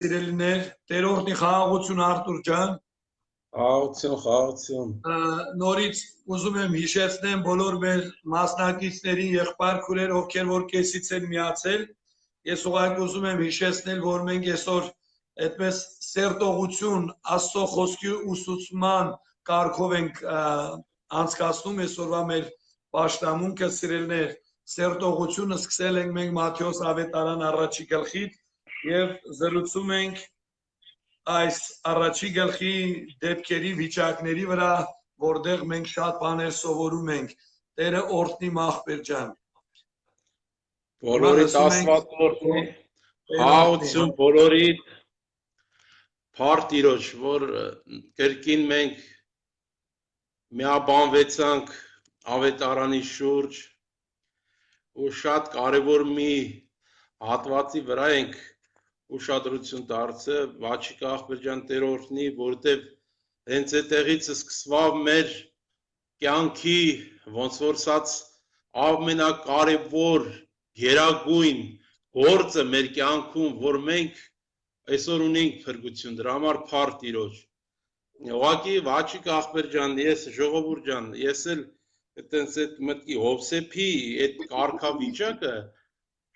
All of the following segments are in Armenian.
Սիրելիներ, Տերորդի խաղաղություն Արտուր ջան, Խաղաղություն։ նորից ուզում եմ հիշեցնեմ բոլոր մեր մասնակիցներին, եղբայր քուրեր, ովքեր որ կեսից են միացել, ես ուղղակի ուզում եմ հիշեցնել, որ մենք այսօր այդպես սերտողություն Աստծո խոսքի ուսուցման կարգով ենք անցկացնում այսօրվա մեր պաշտամունքը, սիրելիներ, սերտողությունը սկսել ենք մենք Մատթեոս ավետարան առաջի գլխից եւ զրուցում ենք այս առաջի գլխի դեպքերի վիճակների վրա, որտեղ մենք շատ բաներ սովորում ենք։ Տերը օրհնի Մախբեր ջան։ Բոլորիդ Աստված օրհնի, խաղաղություն բոլորիդ, փառք Տիրոջ, որ կրկին մենք միաբանվեցանք ավետարանի շուրջ ու շատ կարևոր մի հատվածի վրա ենք ուշադրություն դարձել, Վաչիկ ախպեր ջան Տեր օրհնի, որտեվ հենց այդտեղից սկսավ մեր կյանքի ոնց որ ասած ամենակարևոր գերագույն գործը մեր կյանքում, որ մենք այսօր ունենք փրկություն, դրա համար փառք Տիրոջ։ Ուղղակի Վաչիկ ախպեր ջան, ես ժողովուրդ ջան, ես էլ այտենց այդ մտքի Հովսեփի այդ կարգավիճակը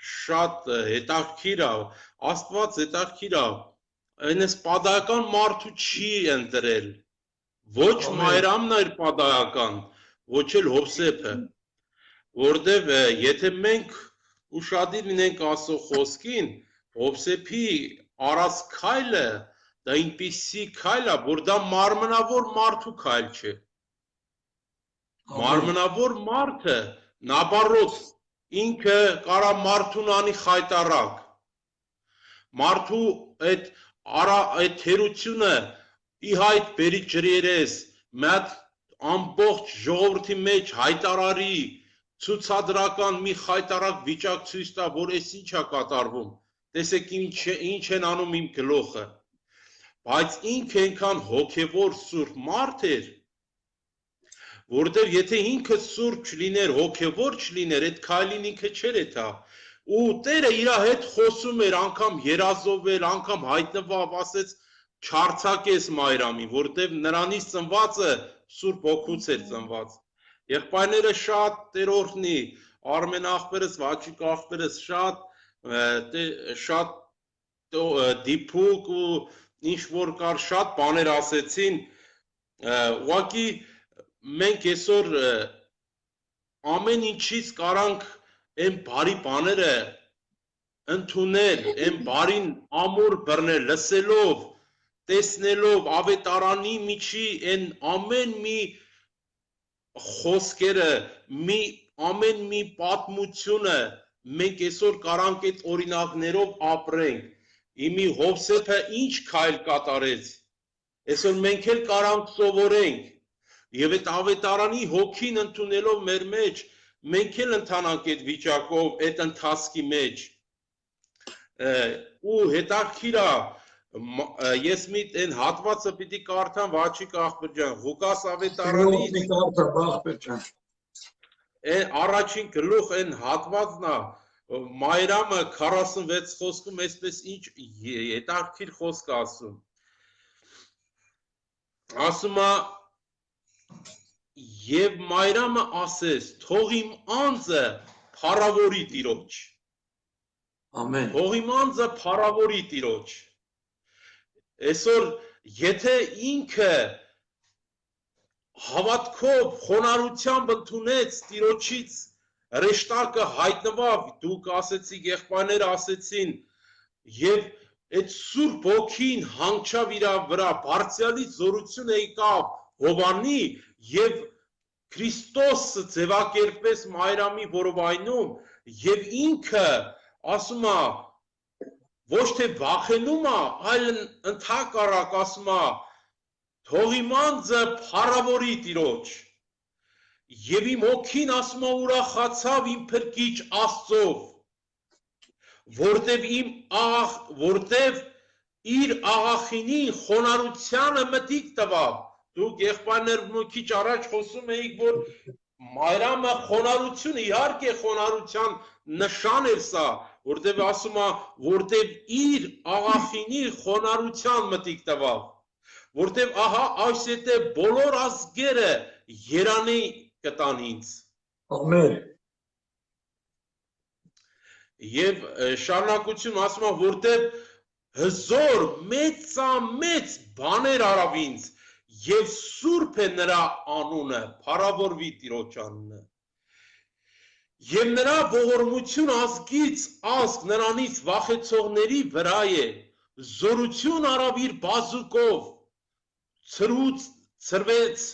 շատ հետաքրքիր է, Աստված հետաքրքիր է, այնպես պատահական մարդու չի ընտրել, ոչ Մայրամն էր պատահական, ոչ էլ Հովսեփը, որտեվ եթե մենք ուշադիր լինենք Աստծո խոսքին, Հովսեփի արած քայլը դա այնպիսի քայլ է, որ դա մարմնավոր մարդու քայլ չէ։ Մարմնավոր մարդը նաբարոց ինքը կարա մարդուն անի խայտարակ, մարդու այդ թերությունը ի հայտ բերի ջրերես, մետ ամբողջ ժողովրդի մեջ հայտարարի, ցուցադրական մի խայտարակ վիճակ ցույց տա, որ այս ինչ է կատարվում, տեսեք ինչ են անում իմ գլուխը, բայց ինքը այնքան հոգևոր սուրբ մարդ էր, որտեղ եթե ինքը սուրբ չլիներ, հոգևոր չլիներ, այդ քայլին ինքը չէր էթա, ու Տերը իր հետ խոսում էր, անգամ երազով էր, անգամ հայտնվավ, ասեց չարցակես Մայրամին, որտեղ նրանից ծնվածը սուրբ հոգուց էր ծնված։ Եղբայրները շատ Տեր օրհնի, Արմեն ախպերս, Վաչիկ ախպերս շատ դիպուկ ու ինչ որ կար շատ բաներ ասեցին, ուղղակի մենք այսօր ամեն ինչից կարանք այն բարի բաները ընդունել, այն բարին ամուր բռնել, լսելով, տեսնելով, ավետարանի միջի այն ամեն մի խոսքերը, ամեն մի պատմությունը մենք այսօր կարանք այդ օրինակներով ապրենք։ Իմի Հովսեփը ինչ քայլ կատարեց, այսօր մենք էլ կարանք սովորենք։ Եվ այդ ավետարանի հոգին ընդունելով մեր մեջ, մենք էլ ընթանանք այդ վիճակով, այդ ընթացքի մեջ։ Ու հետաքրքիր է, ես մի այն հատվածը պիտի կարդամ Վաչիկ ախպեր ջան, Ղուկաս ավետարանի առաջին գլուխ այն հատվածն է, Մայրամը 46 խոսքում այսպես ինչ հետաքրքիր խոսք ասում։ Ասում է Եվ Մայրամը ասես, թող իմ անձը փառավորի Տիրոջ։ Ամեն։ Թող իմ անձը փառավորի Տիրոջ։ Այսօր եթե ինքը հավատքով, խոնարհությամբ ընդունեց Տիրոջից հրեշտակը հայտնվավ, դուք ասեցիք, եղբայրները ասեցին, եւ այդ Սուրբ Հոգին հանգչավ իր վրա, բարձրալից զորությունը եկավ Հովանի եւ Քրիստոսը ձևակերպեց Մայրամի որովայնում եւ ինքը ասում է ոչ թե վախենում է, այլ ընդհակառակ ասում է թող իմ անձը փառավորի Տիրոջ եւ իմ հոգին ասում է ուրախացավ իմ փրկիչ Աստծով որտեվ իր աղախինի խոնարհությանը մտիկ տվավ Դուք եղբայրներ մի քիչ առաջ խոսում էիք, որ Մայրամը խոնարհություն, իհարկե խոնարհության նշան էր սա, որտեվ ասում է, որտեվ իր աղախինի խոնարհության մտիկ տվավ, որտեվ ահա այս եթե բոլոր ազգերը երանի կտան ինձ։ Ամեն։ Եվ շարունակություն ասում է, որտեվ հզոր մեծամեծ բաներ արավ ինձ, եւ սուրբ է նրա անունը, փառավորվի Տիրոջ անունը։ Եվ նրա ողորմություն ազգից ազգ նրանից վախեցողների վրա է, զորություն արավ իր բազուկով, ցրվեց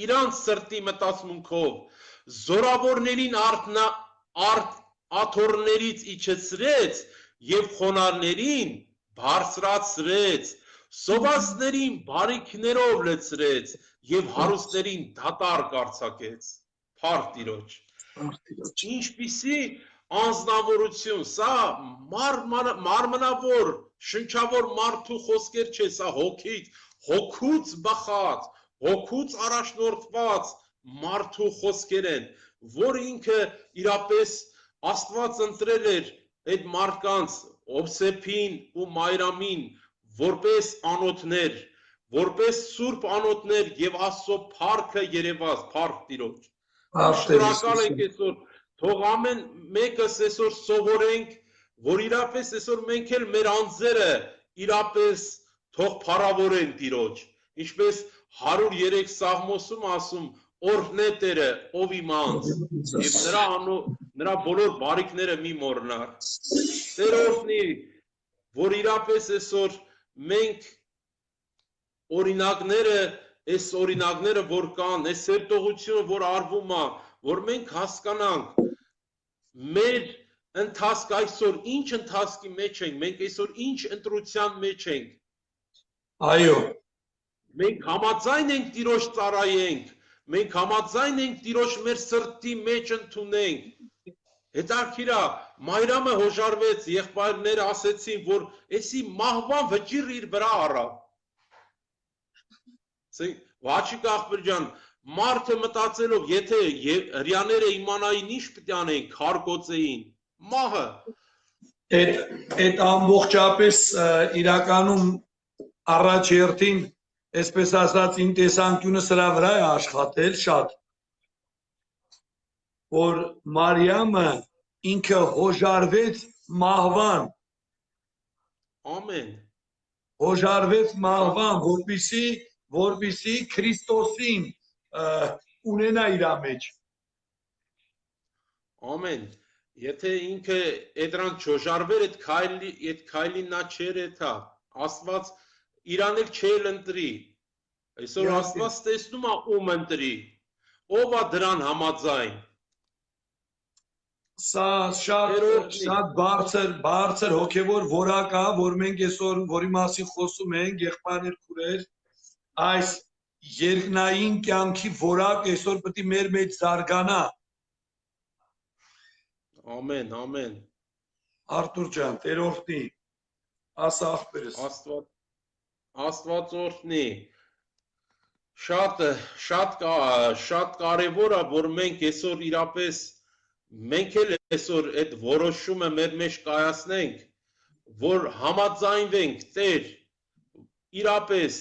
իրանց սրտի մտածմունքով, զորավորներին աթոռներից իջեցրեց եւ խոնարհներին բարձրացրեց, սովածներին բարիքներով լցրեց եւ հարուստներին դատարկ արձակեց։ Փառք Տիրոջ։ Ինչպիսի անձնավորություն, սա մարմնավոր, շնչավոր մարդու խոսքեր չէ, սա հոգուց բխած, հոգուց առաջնորդված մարդու խոսքեր են, որ ինքը իրապես Աստված ընտրել էր այդ մարդկանց Հովսեփին ու Մայրամին որպես անոթներ, որպես սուրբ անոթներ եւ Աստծո փառքը երևաց, փառք Տիրոջ։ Շնորհակալ ենք այսօր, թող ամեն մեկս այսօր սովորենք, որ իրապես այսօր մենք էլ մեր անձերը իրապես թող փառավորեն Տիրոջ, ինչպես 103 Սաղմոսում ասում, օրհնե Տերը, ով իմ անձ, եւ նրա բոլոր բարիքները մի մոռնար։ Տեր օրհնի, որ իրապես այսօր մենք այս օրինակները, որ կան, այս սերտողությունը, որ արվում է, որ մենք հասկանանք, մեր ընթացք այսօր ինչ ընթացքի մեջ ենք, մենք այսօր ինչ ընտրության մեջ ենք։ Այո։ Մենք համաձայն ենք Տիրոջ ծառայենք, մենք համաձայն ենք Տիրոջ մեր սրտի մեջ ընդունենք։ Հետաքրքիր է, Մայրամը հոժարվեց, եղբայրները ասեցին, որ էսի մահվան վճիռ իր վրա առավ։ Վաչիկ աղբեր ջան, մարդը մտածելով, եթե հրյաները իմանային ինչ պետք է անեին, քարկոծեին, մահը։ Այդ ամբողջապես իրականում առաջ երթին, այսպես ասած, իմ տեսանկյունը սրա վրա է աշխատել շատ, որ Մարիամը ինքը հոժարվեց մահվան։ Ամեն։ Հոժարվեց մահվան, որպիսի Քրիստոսին ունենա իր մեջ։ Ամեն։ Եթե ինքը դրան չհոժարվեր, այդ քայլին նա չէր էթա, Աստված իրան էլ չէր ընտրի։ Այսօր Աստված տեսնում է ում ընտրի, ով է դրան համաձայն։ Սա շատ բարձր հոգևոր որակ է, որ մենք այսօր որի մասին խոսում ենք, եղբայրներ, քուրեր, այս երկնային կյանքի որակ այսօր պետք է մեր մեջ զարգանա։ Ամեն, ամեն։ Արտուր ջան, Տեր օրհնի, ասա աղբերս։ Աստված օրհնի։ Շատ կարևոր է, որ մենք այսօր իրապես մենք էլ այսօր այդ որոշումը մեր մեջ կայացնենք, որ համաձայնվենք, Տեր, իրապես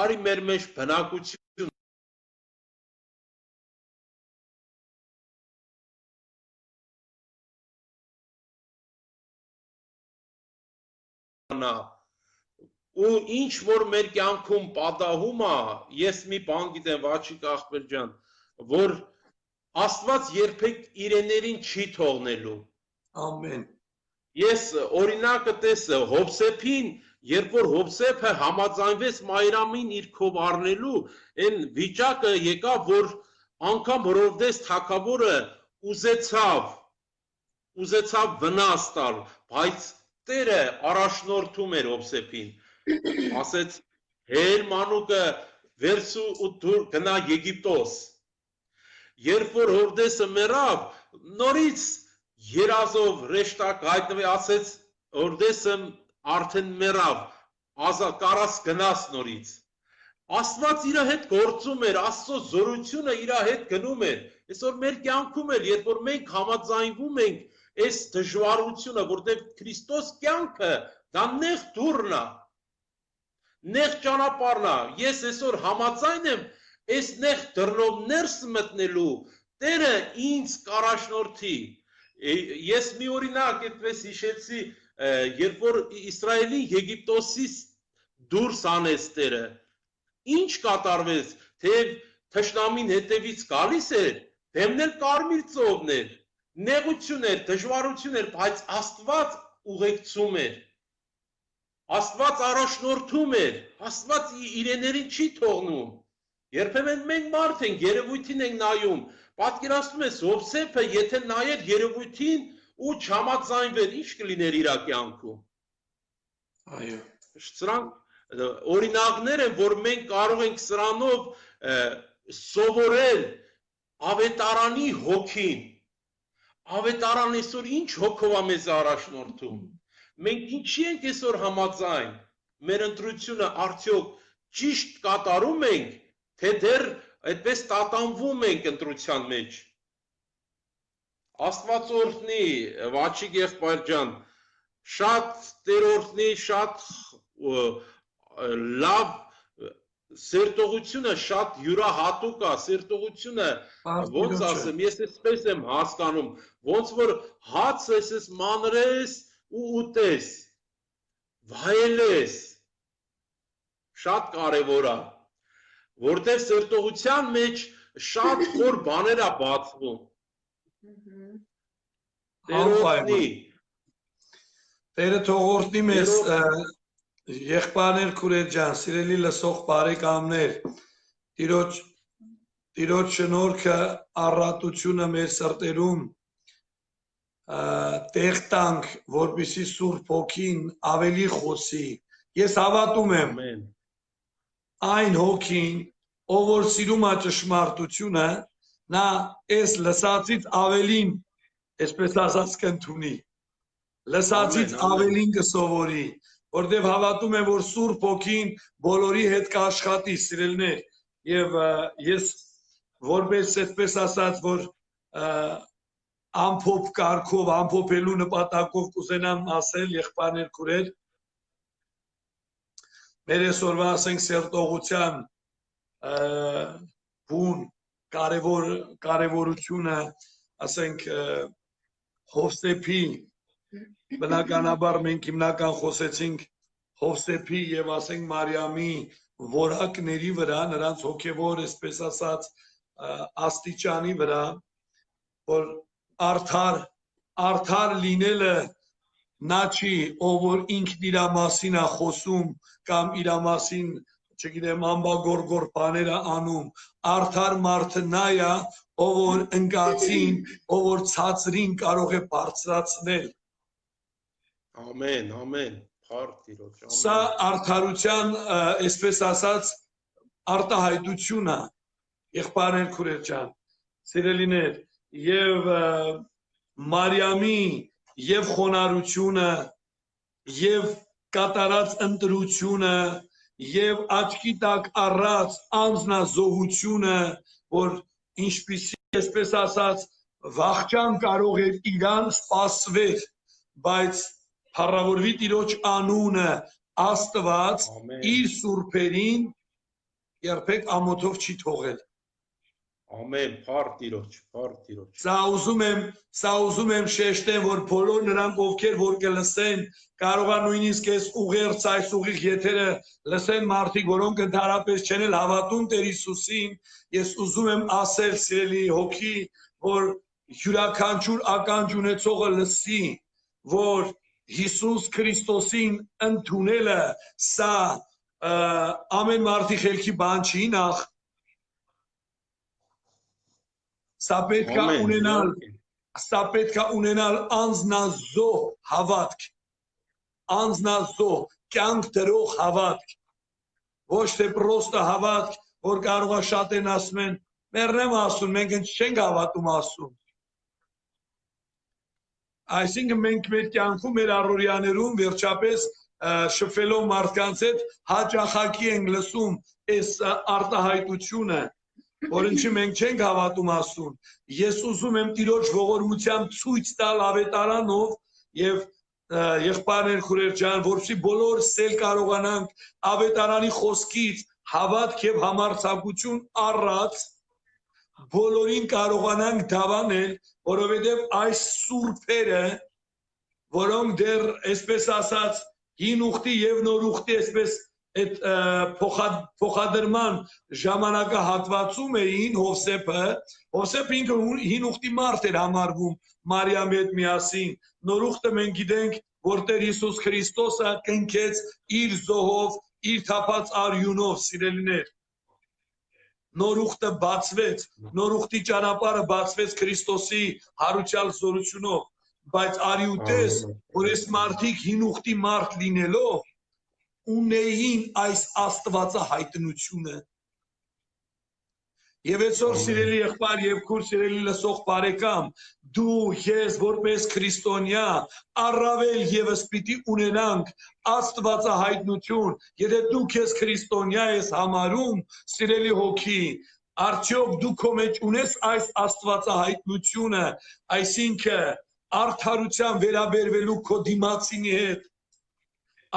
արի մեր մեջ բնակություն ու ինչ որ մեր կյանքում պատահում է, ես մի բան գիտեմ, Վաչիկ աղբեր ջան, որ Աստված երբեք իրեներին չի թողնելու։ Ամեն։ Ես օրինակը տեսա Հովսեփին, երբ որ Հովսեփը համաձայնվեց Մայրամին իր քով առնելու, այն վիճակը եկավ, որ անգամ Հռովդես թագավորը ուզեցավ վնաս տալ, բայց Տերը առաջնորդում էր Հովսեփին, ասեց հեր մանուկը վերցու ու դուր գնա Եգիպտոս։ Երբ որ Հռովդեսը մեռավ, նորից երազով ռեշտակ հայտնվի, ասեց Հռովդեսը արդեն մեռավ, կարաս գնաս նորից։ Աստված իր հետ գործում էր, Աստծո զորությունը իր հետ գնում էր, Այսօր մեր կյանքում էլ, երբ որ մենք համաձայնվում ենք այս դժվարությունը, որտեղ Քրիստոս կյանքը դա նեղ դուռն է, նեղ ճանապարհն է, ես այսօր համաձայն եմ այս նեղ դռնով ներս մտնելու, Տերը ինձ կառաջնորդի։ Ես մի օրինակ այդպես հիշեցի, երբ որ Իսրայելի Եգիպտոսից դուրս անեց Տերը, ինչ կատարվեց, թեև թշնամին հետևից գալիս էր, դեմնել կարմիր ծովն էր, նեղություն էր, դժվարություն էր, բայց Աստված ուղեկցում էր, Աստված առաջնորդում էր, Աստված իրեներին չի թողնում։ Երբեմն մենք մարդ ենք, երևույթին ենք նայում, պատկերացնում ես Հովսեփը, եթե նայեր երևույթին ու չհամաձայնվեր, ինչ կլիներ իր կյանքում։ Այո։ Սրանք օրինակներ են, որ մենք կարող ենք սրանով սովորել ավետարանի հոգին։ Ավետարան այսօր ինչ հոգով է մեզ առաջնորդում։ Մենք ինչի ենք այսօր համաձայն։ Մեր ընտրությունը արդյոք ճիշտ կատարում ենք, թե դեռ այդպես տատանվում ենք ընտրության մեջ։ Աստված օրհնի, Վաչիկ եղբայր ջան, շատ Տեր օրհնի, շատ լավ սերտողությունը շատ յուրահատուկ է, սերտողությունը ոնց ասեմ, ես այսպես եմ հասկանում, ոնց որ հացը ես մանրես ու ուտես, վայելես, շատ կարևոր է, որտեղ սերտողության մեջ շատ խոր բաներ է բացվում։ Տեր օրհնի։ Տերը թող օրհնի մեզ եղբայրներ, քուրեր ջան, սիրելի լսող բարեկամներ, Տիրոջ շնորհքը, առատությունը մեր սրտերում տեղ տանք, որպեսզի Սուրբ Հոգին ավելի խոսի։ Ես հավատում եմ այն հոգին, ով որ սիրում է ճշմարտությունը, նա այս լսածից ավելին, այսպես ասած, կընդունի, լսածից ավելին կսովորի, որտեղ հավատում եմ, որ Սուրբ Հոգին բոլորի հետ կաշխատի, սիրելիներ, եւ ես որպես այսպես ասած, որ ամփոփ կարգով, ամփոփելու նպատակով կուզենամ ասել, եղբայրներ, քուրեր, մեր այսօրվա ասենք սերտողության բուն կարևորությունը, ասենք Հովսեփի, բնականաբար մենք հիմնական խոսեցինք Հովսեփի եւ ասենք Մարիամի որակների վրա, նրանց հոգեվոր, այսպես ասած, աստիճանի վրա, որ արդար լինելը նա չի, ով որ ինքն իր մասին է խոսում կամ իր մասին, չգիտեմ, ամբագորգոր բաներ է անում, արդար մարդը նա է, ով որ ընկածին, ով որ ցածրին կարող է բարձրացնել։ Ամեն, ամեն, փառք Տիրոջ, ամեն։ Սա արդարության, այսպես ասած, արտահայտություն է, եղբայրներ, քուրեր ջան, սիրելիներ, եւ Մարիամի եւ խոնարհությունը եւ կատարած ընտրությունը եւ աչքի տակ առած անձնազոհությունը, որ ինչպիսի, այսպես ասած, վախճան կարող էր իրան սպասվել, բայց փառավորվի Տիրոջ անունը, Աստված իր սուրբերին երբեք ամոթով չի թողել։ Ամեն, փառք Տիրոջ, փառք Տիրոջ։ Սա ուզում եմ շեշտեմ, որ բոլոր նրանք, ովքեր որ կլսեն, կարող է նույնիսկ այս ուղերձ, այս ուղիղ եթերը լսեն մարդիկ, որոնք ընդհանրապես չեն էլ հավատում Տեր Հիսուսին, ես ուզում եմ ասել, սիրելի հոգի, որ յուրաքանչյուր ականջ ունեցողը լսի, որ Հիսուս Քրիստոսին ընդունելը, սա ամեն մարդի խելքի բան չի նախ, սա պետք է ունենալ անձնազոհ հավատք, անձնազոհ կյանք դրող հավատք, ոչ թե պրոստը հավատք, որ կարող է շատերն ասում են, մերն եմ ասում, մենք չենք հավատում ասում։ Այսինքն մենք մեր կյանքում, մեր առօրյաներում վերջապես շփվելով մարդկանց հետ հաճախակի ենք լսում այս արտահայտությունը, որ ինչի մենք չենք հավատում Աստծուն։ Ես ուզում եմ Տիրոջ ողորմությամբ ցույց տալ ավետարանով եւ եղբայրներ քուրեր ջան, որպեսզի բոլորս էլ կարողանանք ավետարանի խոսքից հավատք եւ համարձակություն առած բոլորին կարողանանք դավանել, որովհետեւ այս սուրբերը, որոնք դեռ այսպես ասած հին ուխտի եւ նոր ուխտի այսպես այդ փոխադրման ժամանակահատվածում էին Հովսեփը ինքը հին ուխտի մարդ էր համարվում Մարիամի հետ միասին, նոր ուխտը մենք գիտենք, որ Տեր Հիսուս Քրիստոսը կնքեց իր զոհով, իր թափած արյունով, սիրելիներ։ Նոր ուխտը բացվեց, նոր ուխտի ճանապարհը բացվեց Քրիստոսի հարության զորությունով, բայց արի ու տես, որ այս մարդիկ հին ուխտի մարդ լինելով ունեին այս աստվածահայտնությունը։ Եվ այսօր սիրելի եղբայր եւ քուր սիրելի լսող բարեկամ, դու ես որպես քրիստոնյա առավել եւս պիտի ունենանք աստվածահայտնություն, եթե դու քեզ քրիստոնյա ես համարում, սիրելի հոգի, արդյոք դու քո մեջ ունես այս աստվածահայտնությունը, այսինքն արդարության վերաբերվելու քո դիմացինի հետ,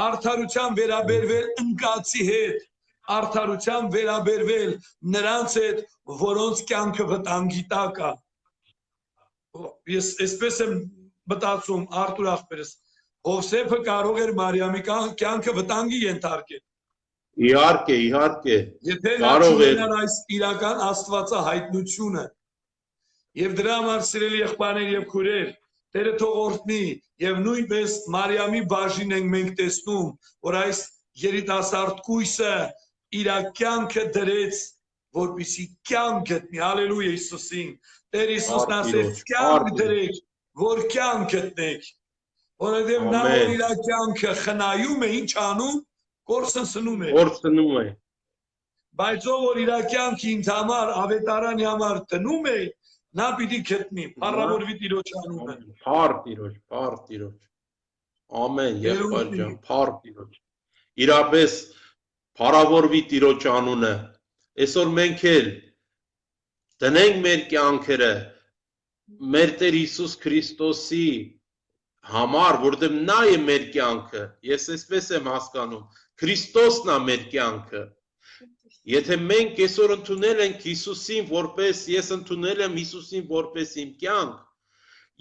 արդարության վերաբերվել ընկածի հետ, արդարության վերաբերվել նրանց հետ, որոնց կյանքը վտանգի տակ է։ Ես այսպես եմ մտածում, Արտուր ախպերս, Հովսեփը կարող էր Մարիամի կյանքը վտանգի ենթարկել։ Իհարկե, իհարկե։ Եթե նա չունենար այս իրական աստվածահայտնությունը։ Եվ դրա համար սիրելի եղբայրներ եւ քուրեր, Տերը թող օրհնի եւ նույնպես Մարիամի բաժին ենք մենք տեսնում, որ այս երիտասարդ կույսը իր կյանքը դրեց, որպեսզի կյանք գտնի, հալելույա Հիսուսին։ Տեր Հիսուսն ասեց կյանք դրեք, որ կյանք գտնեք։ Որովհետեւ նա որ իր կյանքը խնայում է, ինչ անում, կորսնցնում է։ Կորսնում է։ Բայց ով որ իր կյանքը ինձ համար, ավետարանի համար տնում է, նա պիտի գտնի, փառավորվի Տիրոջ անունը։ Փառ Տիրոջ, փառ Տիրոջ։ Ամեն, եղբայր ջան, փառ Տիրոջ։ Իրապես փառավորվի Տիրոջ անունը։ Այսօր մենք էլ տնենք մեր կյանքերը մեր Տեր Հիսուս Քրիստոսի համար, որտեղ նա է մեր կյանքը։ Ես այսպես եմ հասկանում, Քրիստոսն է մեր կյանքը։ Եթե մենք այսօր ընդունել ենք Հիսուսին որպես, ես ընդունել եմ Հիսուսին որպես իմ կյանք,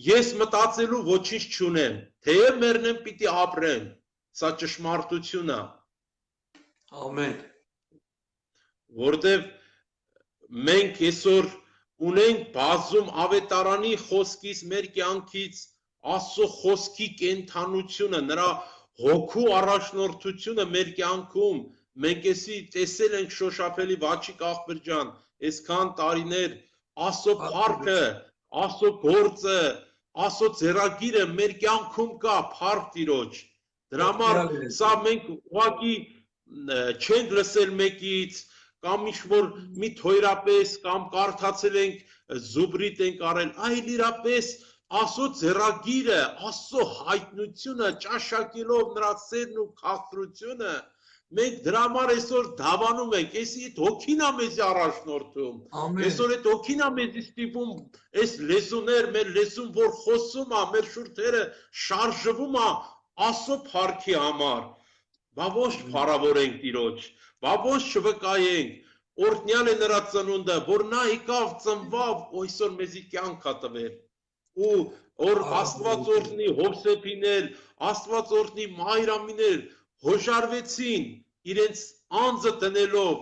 ես մտածելու ոչինչ չունեմ, թեև մեռնեմ պիտի ապրեմ, սա ճշմարտություն է։ Ամեն։ Որտև մենք այսօր ունենք բազում ավետարանի խոսքից, մեր կյանքից, Աստծո խոսքի կենթանությունը, նրա հոգու առաջնորդությունը մեր կյանքում, մենք էսի տեսել ենք շոշափելի Վաչիկ ախպեր ջան, այսքան տարիներ Աստծո փառքը, Աստծո գործը, Աստծո ձեռագիրը մեր կյանքում կա, փառք Տիրոջ։ Դրա համար սա մենք ուղղակի չենք լսել մեկից, կամ ինչ-որ մի թոյրապես, կամ կարդացել ենք, զուբրիտ ենք արել, այլ իրապես Աստծո ձեռագիրը, Աստծո հայտնությունը, ճաշակելով նրա սերն ու քաղցրությունը, մենք դրա համար այսօր դավանում ենք, այսի այդ հոգին է մեզի առաջնորդում, այսօր այդ հոգին է մեզի ստիպում, այս լեզուներ, մեր լեզուն, որ խոսում է, մեր շուրթերը շարժվում է Աստծո փառքի համար, բա ոչ փառավորենք Տիրոջ, բա ոչ չվկայենք, օրհնյալ է նրա ծնունդը, որ նա եկավ, ծնվավ, այսօր մեզի կյանք է տվել, ու որ Աստված օրհնի Հովսեփիներ, Աստված օրհնի Մայրամիներ, հոժարվեցին իրենց անձը տնելով,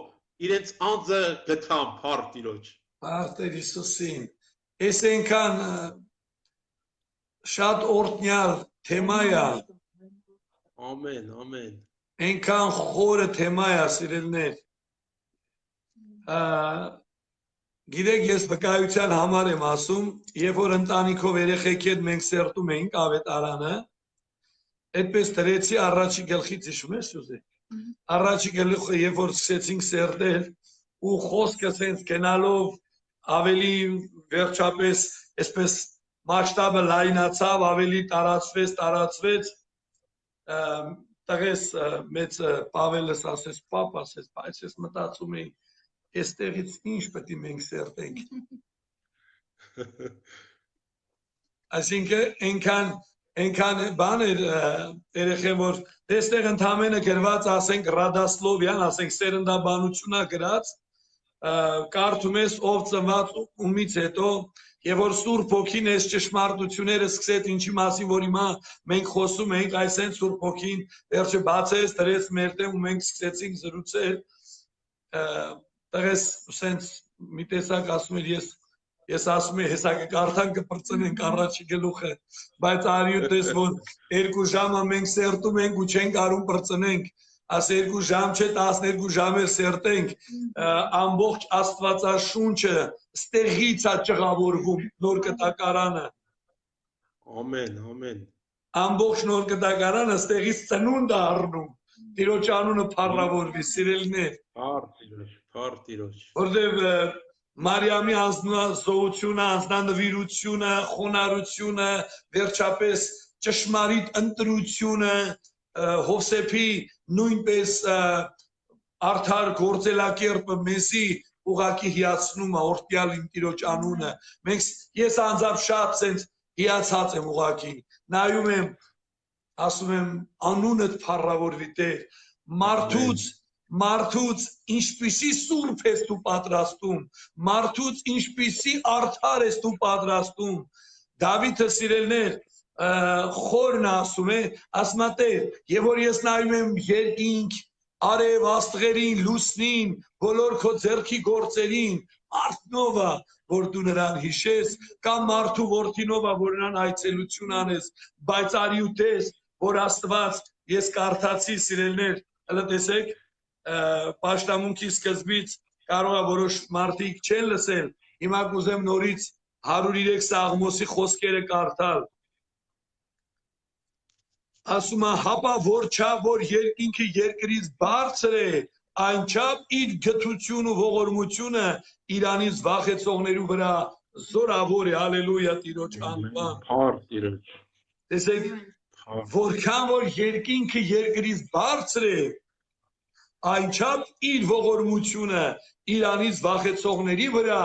իրենց անձը գտան, փառք Տիրոջ։ Փառք Տեր Հիսուսին։ Այս այնքան շատ օրհնյալ թեմա է։ Ամեն, ամեն։ Այնքան խորը թեմա է, սիրելիներ։ Գիտեք, ես վկայության համար եմ ասում, երբ որ ընտանիքով երեխեքի հետ մենք սերտում էինք ավետարանը, այդպես դրեցի առաջի գլխից, հիշում ես Սյուզե։ Առաջի գլուխը երբ որ սկսեցինք սերտել ու խոսքը սենց գնալով ավելի վերջապես այսպես մասշտաբը լայնացավ, ավելի տարածվեց, տղես մեծ Պավելս ասես, պապ ասես, բայց ես մտածում էի Այստեղից ինչ պետք է մենք սերտենք։ Այսինքն այնքան բաներ երեխեն որ դեստեղ ընդամենը գրված ասենք Ռադասլովյան, ասենք սերնդաբանությունա գրած կարդում ես ով ծնված ումից հետո եւ որ Սուրբ Հոգին այս ճշմարտությունները սկսեց ինչի մասին որ հիմա մենք խոսում ենք այսեն Սուրբ Հոգին վերջը բացեց դրեց մեր դեմ ու մենք սկսեցինք զրուցել տղես սենց մի տեսակ ասում էր ես ասում եմ հեսա կարդան կպրծնենք առաջի գլուխը բայց արի ու տես որ 2 ժամը մենք սերտում ենք ու չենք արում պրծնենք աս 2 ժամ չէ 12 ժամ էլ սերտենք ամբողջ Աստվածաշունչը ստեղից է ճղավորվում նոր կտակարանը ամեն ամբողջ նոր կտակարանը ստեղից ծնունդ է առնում Տիրոջ անունը փառավորվի սիրելիներ Փառ Տիրոջ որտեվ Մարիամի անձնազոհությունը, անձնանվիրությունը, խոնարհությունը, վերջապես ճշմարիտ ընտրությունը, Հովսեփի նույնպես արդար գործելակերպը մեզի ուղակի հիացնում է օրտյալ իմ Տիրոջ անունը։ Ես անձամբ շատ sense հիացած եմ ուղակի։ Նայում եմ, ասում եմ անունդ փառավորվի Տեր, մարդուց ինչպիսի սուրբ ես դու պատրաստում, մարդուց ինչպիսի արդար ես դու պատրաստում։ Դավիթը սիրելներ խորն ասում է, ասում է Տեր, եւ որ ես նայում եմ երկինք, արև աստղերին, լուսնին, բոլոր քո ձեռքի գործերին, մարդնովա, որ դու նրան հիշես, կամ մարդու որդինովա, որ նրան այցելություն անես, բայց արի ու տես, որ Աստված ես կարդացի սիրելներ, հələ տեսեք պաշտամունքի սկզբից կարող է որոշ մարդիկ չեն լսել, հիմա կուզեմ նորից 103 Սաղմոսի խոսքերը կարդալ։ Ասում է հապա որչավ որ երկինքը երկրից բարձր է, այնչափ իր գթություն ու ողորմությունը իրանից վախեցողներու վրա զորավոր է, հալելույա Տիրոջ անվան։ Փառ Տիրոջ։ Տեսեք, որքան որ երկինքը երկրից բարձր է, այնչափ իր ողորմությունը իրանից վախեցողների վրա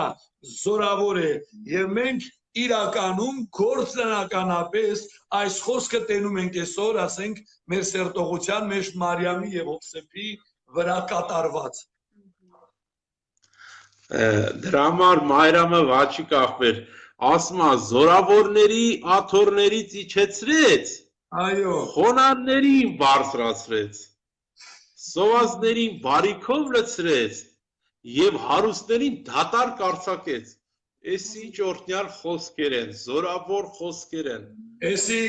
զորավոր է եւ մենք իրականում գործնականապես այս խոսքը տենում ենք այսօր, ասենք մեր սերտողության մեջ Մարիամի եւ Հովսեփի վրա կատարված։ Դրա համար Մարիամը վաճի կախվեր, ասում է զորավորների աթոռներից իջեցրեց, այո, խոնարհներին բարձրացրեց, սովածներին բարիքով լցրեց եւ հարուստներին դատարկ արձակեց։ Էս ինչ օրհնյալ խոսքեր են, զորավոր խոսքեր են։ Էսի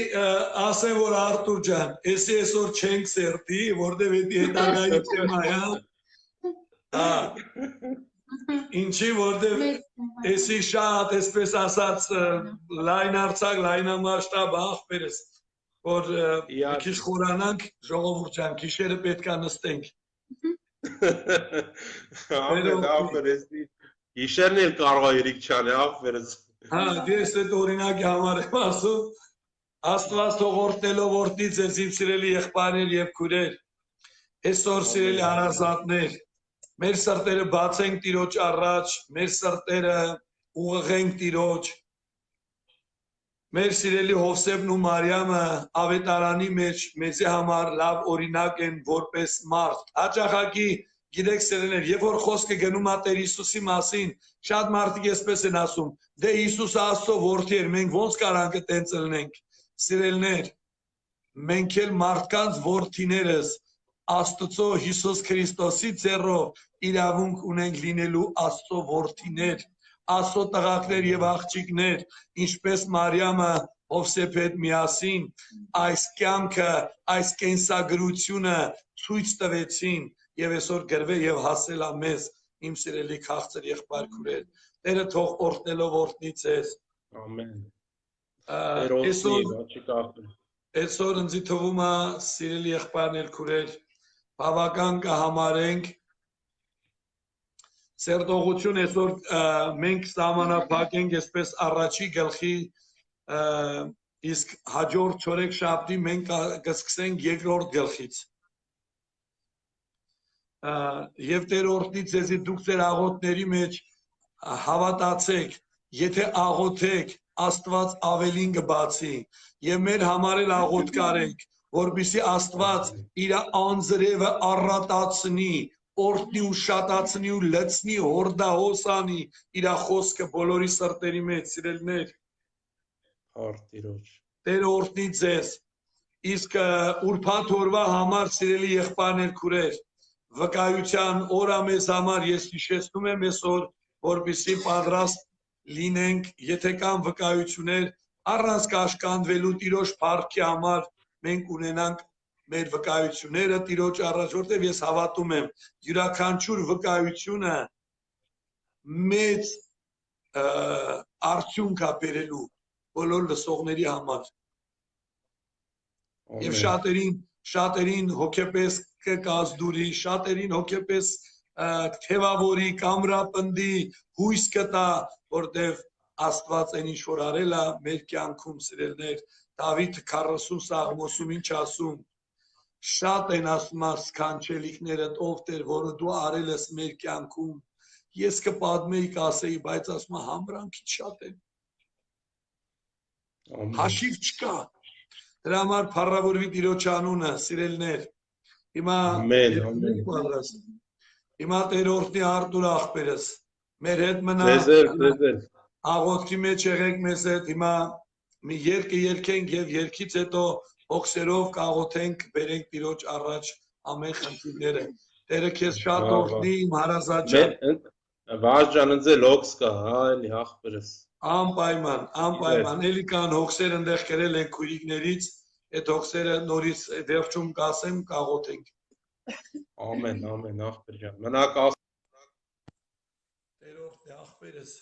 ասեմ որ Արտուր ջան, էսի այսօր չենք սերտի, որտեվ էդի հետագայի թեմա է։ Ինչի որտեվ էսի շատ, այսպես ասած, լայնարձակ, լայնամասշտաբ աղբերս, որ քիչ խորանանք, ժողովուրդ ջան, գիշերը պետքա նստենք։ Գիշերն էլ կարող է երիքչան է աղբերս։ Հա, ես այդ օրինակի համար եմ ասում, Աստված թող օրհնելով օրհնի ձեզ իմ սիրելի եղբայրներ եւ քույրեր, այսօր սիրելի հարազատներ, մեր սրտերը բացենք Տիրոջ առաջ, մեր սրտերը ուղղենք Տիրոջ, մեր սիրելի Հովսեփն ու Մարիամը ավետարանի մեջ մեզի համար լավ օրինակ են որպես մարդ, հաճախակի Գիտեք սերեներ, երբ որ խոսքը գնում է Տեր Հիսուսի մասին, շատ մարդիկ այսպես են ասում, դե Հիսուսը Աստծո որդի էր, մենք ոնց կարանք այդպես ելնենք։ Սիրելիներ, մենք էլ մարդկանց որդիներս Աստծո Հիսուս Քրիստոսի ձեռով իրավունք ունենք լինելու Աստծո որդիներ, Աստծո տղակներ եւ աղջիկներ, ինչպես Մարիամը Հովսեփ հետ միասին այս կյանքը, այս կենսագրությունը ցույց տվեցին եւ այսօր գրվե եւ հասել է մեզ իմ սիրելի քաղցր եղբայր քուրեր Տերը թող օրհնելով օրհնի ձեզ ամեն այսօր ինձ թվում է սիրելի եղբայրներ քուրեր բավական կհամարենք սերտողություն այսօր մենք սահմանափակենք այսպես առաջի գլխի իսկ հաջորդ չորեքշաբթի մենք կսկսենք երկրորդ գլխից եւ Տեր օրհնի ձեզի դուք ձեր աղոթների մեջ հավատացեք, եթե աղոթեք, Աստված ավելին կբացի եւ մեր համար էլ աղոթ կարենք, որպեսզի Աստված իր անձրևը առատացնի, օրհնի ու շատացնի ու լցնի, հորդահոսանի իր խոսքը բոլորի սրտերի մեջ, սիրելիներ։ Տեր օրհնի ձեզ։ Իսկ ուրբաթ օրվա համար սիրելի եղբայրներ, քուրեր, վկայության օրը մեզ համար ես հիշեցնում եմ այսօր, որպեսզի պատրաստ լինենք, եթե կան վկայություններ, առանց կաշկանդվելու Տիրոջ փառքի համար մենք ունենանք մեր վկայությունները Տիրոջ առաջ, որտեղ ես հավատում եմ, յուրաքանչյուր վկայությունը մեծ արդյունք է բերելու բոլոր լսողների համար։ Եվ շատերին հոգեպես կազդուրի, շատերին հոգեպես թևավորի, կամրապնդի, հույս կտա, որտեղ Աստված այն ինչ որ արել է մեր կյանքում, սիրելիներ, Դավիթը 40 Սաղմոսում ինչ ասում, շատ են ասում սքանչելիքներդ, ով Տեր, որը դու արել ես մեր կյանքում, ես կպատմեի, կասեի, բայց ասում համրանքից շատ են, հաշիվ չկա, դրա համար փառավորվի Տիրոջ անունը, սիրելիներ, հիմա Տեր օրհնի Արտուր աղբերս, մեր հետ մնա, աղոթքի մեջ եղեք մեզ հետ, հիմա մի երգը երգենք եւ երգից հետո հոգսերով կաղոթենք, բերենք Տիրոջ առաջ ամեն խնդիրները։ Տերը քեզ շատ օրհնի, իմ հարազատ ջան։ Վազջան ընձե լոքս կա, հա, էլի աղբերս։ Անպայման, էլի կան հոգսեր ընդեղ կրել են քույրիկներից, այդ հոգսերը նորից վերջում կասեմ, կաղոթենք։ Ամեն, աղբեր ջան։ Մնաք Տեր օրհնի աղբերս։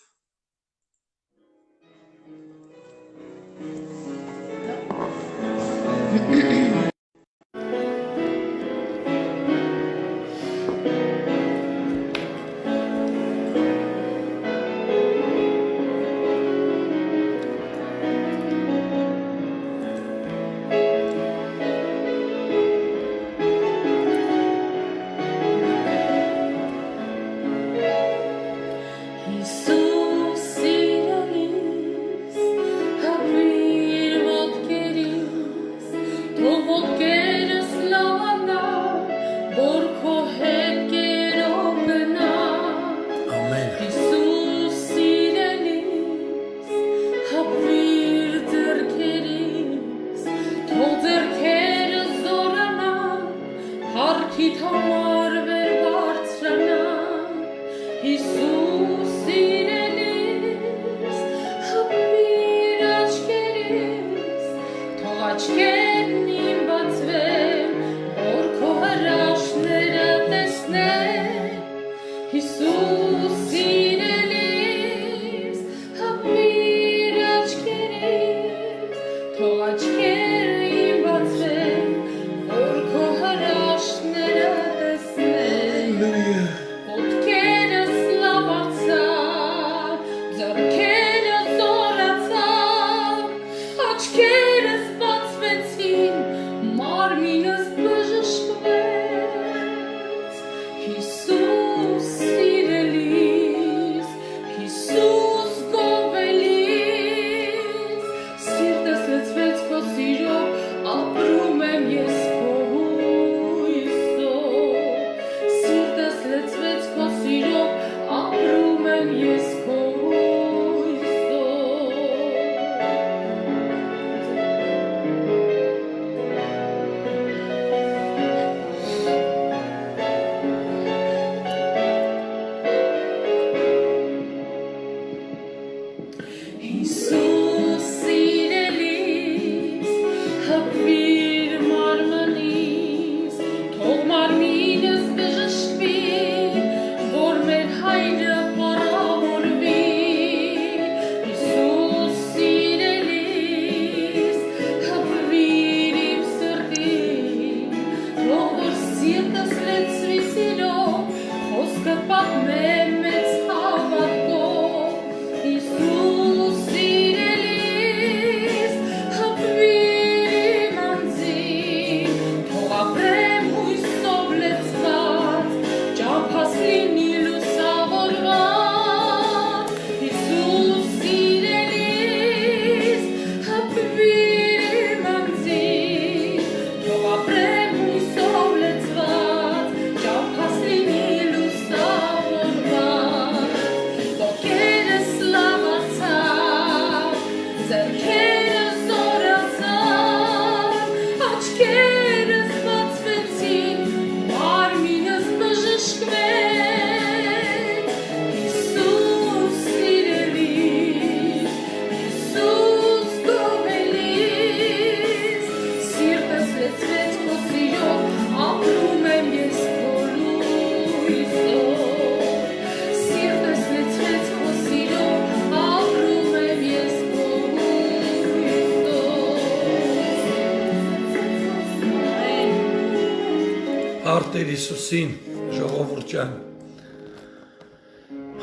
Արտեր Հիսուսին ժողովուրդ ջան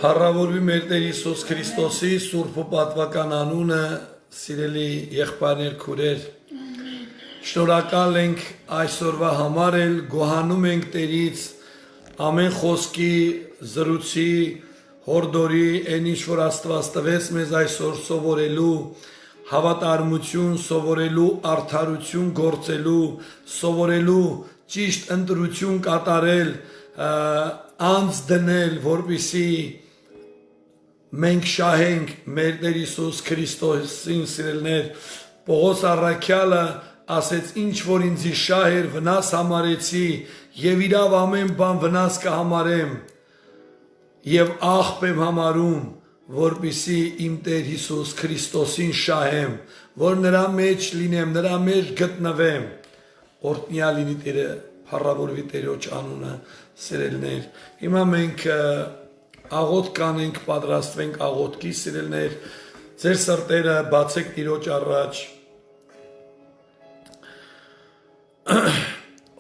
Փառավորվի մեր Տեր Հիսուս Քրիստոսի սուրբ ու պատվական անունը սիրելի եղբայրներ քուրեր Շնորհակալ ենք այսօրվա համար էլ գոհանում ենք Տերից ամեն խոսքի զրույցի հորդորի այն ինչ որ Աստված տվեց մեզ այսօր սովորելու հավատարմություն սովորելու արդարություն գործելու սովորելու ճիշտ ընտրություն կատարել անց դնել որպեսզի մենք շահենք մեր Տեր Հիսուս Քրիստոսին սիրելներ Պողոս առաքյալը ասեց ինչ որ ինձի շահ էր վնաս համարեցի եւ իրավ ամեն բան վնաս կհամարեմ եւ աղբ եմ համարում որպեսզի իմ Տեր Հիսուս Քրիստոսին շահեմ որ նրա մեջ լինեմ նրա մեջ գտնվեմ օրհնյալ լինի Տերը փառավորվի Տերոջ անունը սիրելներ հիմա մենք աղոթք կանենք պատրաստվենք աղոթքի սիրելներ ձեր սրտերը բացեք Տիրոջ առաջ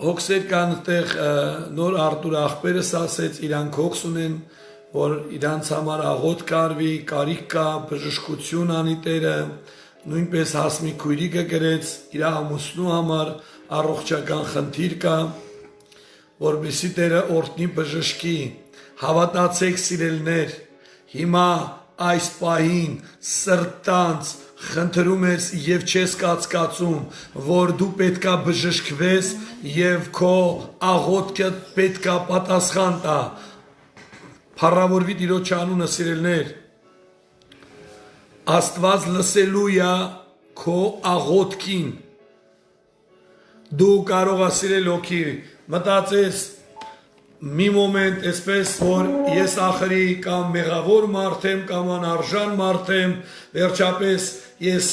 հոգսեր կան այդտեղ նոր Արտուր աղբերս ասեց իրանք հոգս ունեն որ իրանց համար աղոթք կարվի կարիք կա բժշկություն անի Տերը նույնպես Հասմիկ քույրիկը գրեց իր ամուսնու համար առողջական խնդիր կա որպեսզի Տերը օրհնի բժշկի հավատացեք սիրելներ հիմա այս պահին սրտանց խնդրում ես եւ չես կացկացում որ դու պետքա բժշկվես եւ քո աղոթքը պետքա պատասխան տա Փառավորվի Տիրոջ անունը սիրելներ Աստված լսելու է քո աղոթքին դու կարող ես սիրել օքի մտածես մի մոմենտ այսպես որ ես ախրի կամ մեղավոր մարդ եմ կամ անարժան մարդ եմ վերջապես ես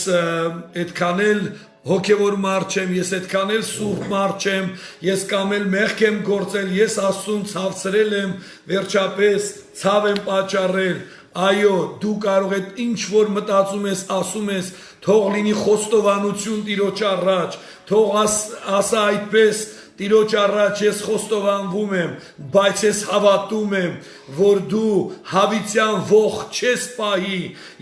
այդքան էլ հոգևոր մարդ չեմ ես այդքան էլ սուրբ մարդ չեմ ես կամ էլ մեղք եմ գործել ես Աստծուն ցավցրել եմ վերջապես ցավ եմ պատճառել այո դու կարող ես ինչ որ մտածում ես ասում ես թող լինի խոստովանություն Տիրոջ առաջ թող ասա այդպես Տիրոջ առաջ ես խոստովանվում եմ, բայց ես հավատում եմ, որ դու հավիտյան ող չես պահի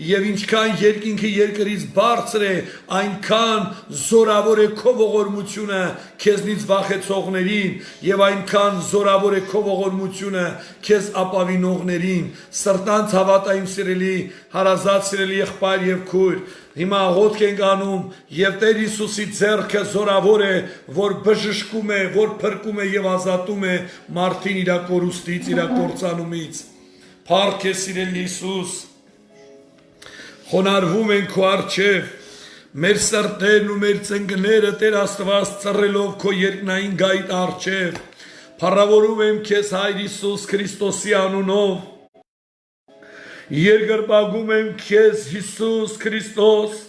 եւ ինչքան երկինքը երկրից բարձր է, այնքան զորավոր է քո ողորմությունը քեզնից վախեցողներին եւ այնքան զորավոր է քո ողորմությունը քեզ ապավինողներին։ Սրտանց հավատա իմ սիրելի հարազատ սիրելի եղբայր եւ քույր Հիմա աղոթք ենք անում եւ Տեր Հիսուսի ձեռքը զորավոր է, որ բժշկում է, որ փրկում է եւ ազատում է մարդին իր կորուստից, իր կործանումից։ Փառք է սիրելի Հիսուս։ Խոնարհվում ենք քո առջև, մեր սրտերն ու մեր ծնկները Տեր Աստված ծռելով քո երկնային գայթ առջև։ Փառավորում եմ քեզ Հայր Հիսուս Քրիստոսի անունով։ Երկրպագում եմ քեզ Հիսուս Քրիստոս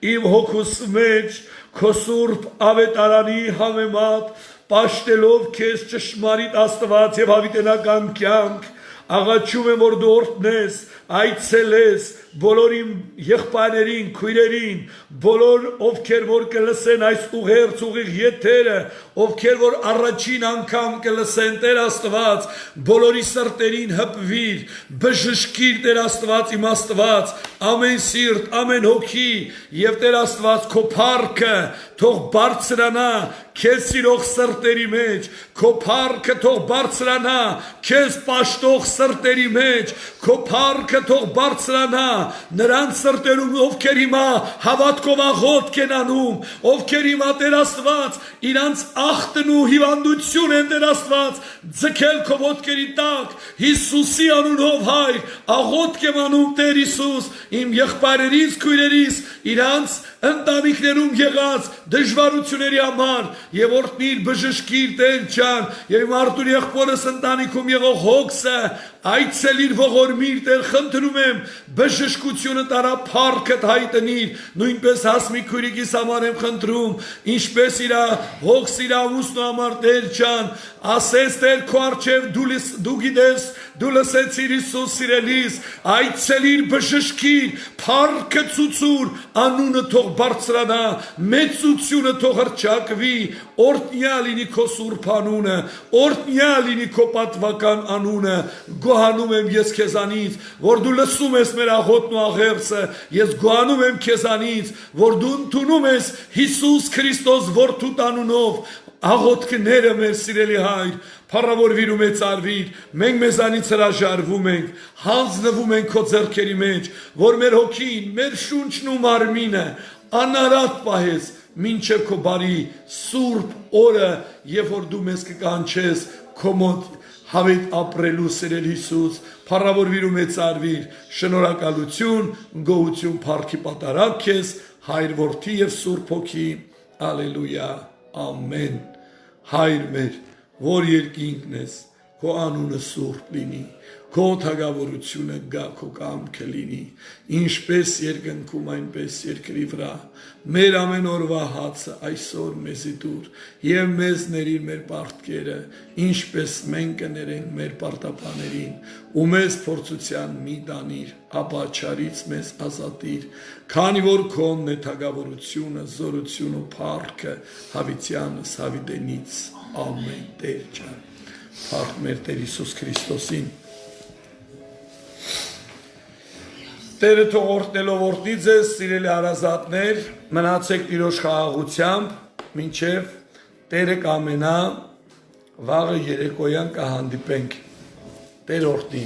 իմ հոգուս մեջ քո սուրբ ավետարանի համեմատ պաշտելով քեզ ճշմարիտ Աստված եւ հավիտենական կյանք աղաչում եմ որ դու օրհնես այցելես բոլոր իմ եղբայրներին, քույրերին, բոլոր ովքեր որ կլսեն այս ուղերձ ուղիղ եթերը, ովքեր որ առաջին անգամ կլսեն Տեր Աստված, բոլորի սրտերին հպվիր, բժշկիր Տեր Աստված, իմ Աստված, ամեն սիրտ, ամեն հոգի, եւ Տեր Աստված քո փառքը թող բարձրանա քեզ սիրող սրտերի մեջ, քո փառքը թող բարձրանա քեզ պաշտող սրտերի մեջ, քո փառքը թող բարձրանա նրանց սրտերում ովքեր հիմա հավատքով աղոթք են անում, ովքեր հիմա Տեր Աստված իրանց ախտն ու հիվանդություն են Տեր Աստված ձգել քո ոտքերի տակ, Հիսուսի անունով Հայր, աղոթք եմ անում Տեր Հիսուս, իմ եղբայրերիս, քույրերիս, իրանց ընտանիքներում եղած դժվարությունների համար եւ օրհնիր բժշկիր Տեր ջան եւ իմ Արտուր եղբորս ընտանիքում եղող հոգսը այցելիր ողորմիր Տեր խնդրում եմ բժշկությունը տարա փառքդ հայտնիր նույնպես Հասմիկ քույրիկիս համար եմ խնդրում ինչպես իր հոգս իր ամուսնու համար Տեր ջան ասես Տեր քո առջև դու գիտես դու լսեցիր Հիսուս սիրելիս, այցելիր բժշկիր, փառքը ցուցուր, անունը թող բարձրանա, մեծությունը թող հռչակվի, օրհնյալ լինի քո սուրբ անունը, օրհնյալ լինի քո պատվական անունը, գոհանում եմ ես քեզանից, որ դու լսում ես մեր աղոթն ու աղերսը, ես գոհանում եմ քեզանից, որ դու ընդունում ես Հիսուս Քրիստոս որդուդ անունով, աղոթքները մեր սիրելի Հայր, փառավորվիր ու մեծարվիր, մենք մեզանից հրաժարվում ենք, հանձնվում ենք քո ձեռքերի մեջ, որ մեր հոգին, մեր շունչն ու մարմինը անարատ պահես, մինչև քո բարի սուրբ օրը, երբ որ դու մեզ կկանչես քո մոտ հավետ ապրելու սիրել Հիսուս, փառավորվիր ու մեծարվիր, շնորհակալություն, գոհություն, փառքի պատարակ քեզ, Հայր որդի եւ Սուրբ Հոգի, ալելույա, ամեն, Հայր մեր, որ երկինքն ես, քո անունը սուրբ լինի, քո թագավորությունը գա, քո կամքը լինի, ինչպես երկնքում, այնպես երկրի վրա, մեր ամեն օրվա հացը այսօր մեզի տուր, եւ մեզ ների մեր պարտքերը, ինչպես մենք կներենք մեր պարտապաներին, ու մեզ փորձության մի տանիր, ապա չարից մեզ ազատիր, քանի որ քոնն է թագավորությունը, զորությունը ու փառքը հավիտյանս հավիտենից, ամեն Տեր ջան, փառք մեր Տեր Հիսուս Քրիստոսին, Տերը թող օրհնելով օրհնի ձեզ, սիրելի հարազատներ, մնացեք Տիրոջ խաղաղությամբ, մինչև Տերը կամենա, վաղը երեկոյան կհանդիպենք, Տեր օրհնի։